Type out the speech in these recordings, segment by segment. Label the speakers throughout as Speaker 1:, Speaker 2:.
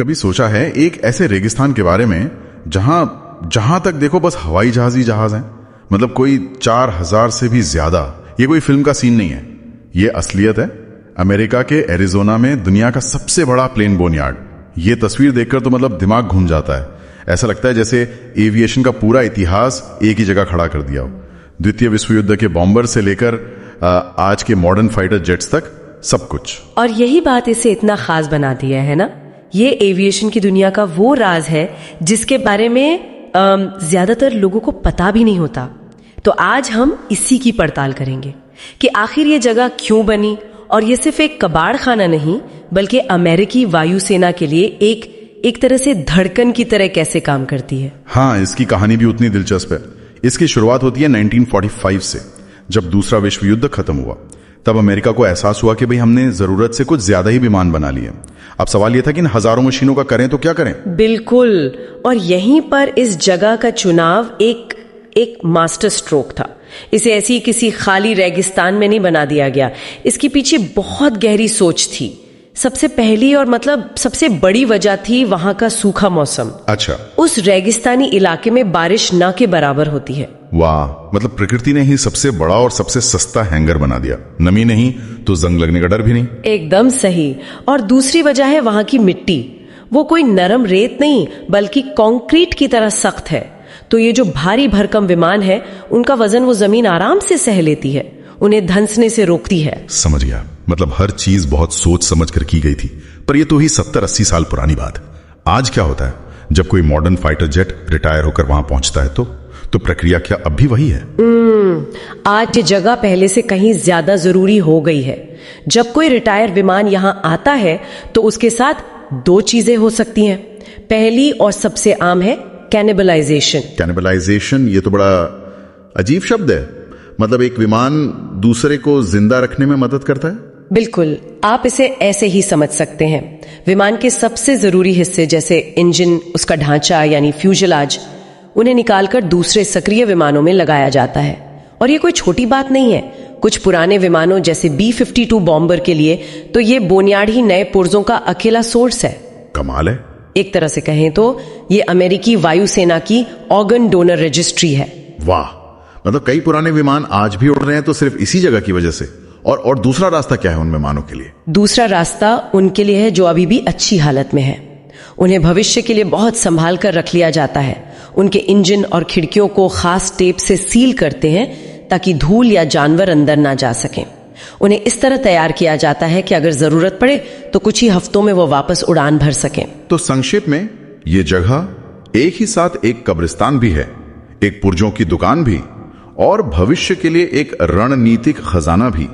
Speaker 1: कभी सोचा है एक ऐसे रेगिस्तान के बारे में जहां जहां तक देखो बस हवाई जहाज ही जहाज हैं? मतलब कोई 4000 से भी ज्यादा। ये कोई फिल्म का सीन नहीं है, ये असलियत है। अमेरिका के एरिजोना में दुनिया का सबसे बड़ा प्लेन बोनयार्ड। ये तस्वीर देखकर तो मतलब दिमाग घूम जाता है। ऐसा लगता है जैसे एविएशन का पूरा इतिहास एक ही जगह खड़ा कर दिया हो। द्वितीय विश्व युद्ध के बॉम्बर से लेकर आज के मॉडर्न फाइटर जेट्स तक सब कुछ।
Speaker 2: और यही बात इसे इतना खास बना दिया है ना। ये एविएशन की दुनिया का वो राज है जिसके बारे में ज्यादातर लोगों को पता भी नहीं होता। तो आज हम इसी की पड़ताल करेंगे कि आखिर ये जगह क्यों बनी, और ये सिर्फ एक कबाड़ खाना नहीं बल्कि अमेरिकी वायुसेना के लिए एक तरह से धड़कन की तरह कैसे काम करती है।
Speaker 1: हाँ, इसकी कहानी भी उतनी दिलचस्प है। इसकी शुरुआत होती है 1945 से, जब दूसरा विश्व युद्ध खत्म हुआ। तब अमेरिका को एहसास हुआ कि भाई हमने जरूरत से कुछ ज्यादा ही विमान बना लिए। अब सवाल यह था कि इन हजारों मशीनों का करें तो क्या करें।
Speaker 2: बिल्कुल, और यहीं पर इस जगह का चुनाव एक मास्टर स्ट्रोक था। इसे ऐसी किसी खाली रेगिस्तान में नहीं बना दिया गया। इसके पीछे बहुत गहरी सोच थी। सबसे पहली और मतलब सबसे बड़ी वजह थी वहां का सूखा मौसम।
Speaker 1: अच्छा।
Speaker 2: उस रेगिस्तानी इलाके में बारिश ना के बराबर होती है।
Speaker 1: वाह, मतलब प्रकृति ने ही सबसे बड़ा और सबसे सस्ता हैंगर बना दिया। नमी नहीं तो जंग लगने का डर भी नहीं।
Speaker 2: एकदम सही। और दूसरी वजह है वहां की मिट्टी। वो कोई नरम रेत नहीं बल्कि कंक्रीट की तरह सख्त है। तो ये जो भारी भरकम विमान है उनका वजन वो जमीन आराम से सह लेती है, उन्हें धंसने से रोकती है।
Speaker 1: समझ गया, मतलब हर चीज बहुत सोच समझ कर की गई थी। पर ये तो ही 70-80 साल पुरानी बात। आज क्या होता है जब कोई मॉडर्न फाइटर जेट रिटायर होकर वहां पहुंचता है तो प्रक्रिया क्या अब भी वही है?
Speaker 2: आज ये जगह पहले से कहीं ज्यादा जरूरी हो गई है। जब कोई रिटायर विमान यहां आता है तो उसके साथ दो चीजें हो सकती हैं। पहली और सबसे आम है कैनिबलाइजेशन।
Speaker 1: कैनिबलाइजेशन, ये तो बड़ा अजीब शब्द है। मतलब एक विमान दूसरे को जिंदा रखने में मदद करता है?
Speaker 2: बिल्कुल, आप इसे ऐसे ही समझ सकते हैं। विमान के सबसे जरूरी हिस्से जैसे इंजन, उसका ढांचा यानी फ्यूजलाज, उन्हें निकालकर दूसरे सक्रिय विमानों में लगाया जाता है। और ये कोई छोटी बात नहीं है। कुछ पुराने विमानों जैसे B-52 बॉम्बर के लिए तो ये बोनियाड ही नए पुर्जों का अकेला सोर्स है।
Speaker 1: कमाल है। एक
Speaker 2: तरह से कहें तो ये अमेरिकी वायुसेना की ऑर्गन डोनर रजिस्ट्री है।
Speaker 1: वाह, मतलब कई पुराने विमान आज भी उड़ रहे हैं तो सिर्फ इसी जगह की वजह से। और दूसरा रास्ता क्या है उन विमानों के लिए?
Speaker 2: दूसरा रास्ता उनके लिए है जो अभी भी अच्छी हालत में है। उन्हें भविष्य के लिए बहुत संभाल कर रख लिया जाता है। उनके इंजन और खिड़कियों को खास टेप से सील करते हैं ताकि धूल या जानवर अंदर ना जा सकें। उन्हें इस तरह तैयार किया जाता है कि अगर जरूरत पड़े तो कुछ ही हफ्तों में वो वापस उड़ान भर सकें।
Speaker 1: तो संक्षेप में ये जगह एक ही साथ एक कब्रिस्तान भी है, एक पुर्जों की दुकान भी, और भविष्य के लिए एक रणनीतिक खजाना भी।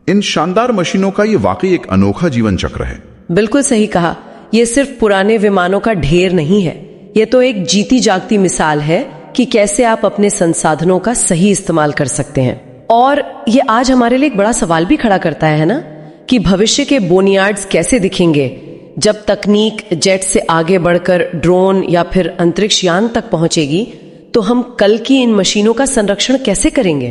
Speaker 1: इन शानदार मशीनों का ये वाकई एक अनोखा जीवन चक्र है।
Speaker 2: बिल्कुल सही कहा। ये सिर्फ पुराने विमानों का ढेर नहीं है, ये तो एक जीती जागती मिसाल है कि कैसे आप अपने संसाधनों का सही इस्तेमाल कर सकते हैं। और ये आज हमारे लिए एक बड़ा सवाल भी खड़ा करता है ना, कि भविष्य के बोनियार्ड्स कैसे दिखेंगे जब तकनीक जेट से आगे बढ़कर ड्रोन या फिर अंतरिक्ष यान तक पहुंचेगी। तो हम कल की इन मशीनों का संरक्षण कैसे करेंगे?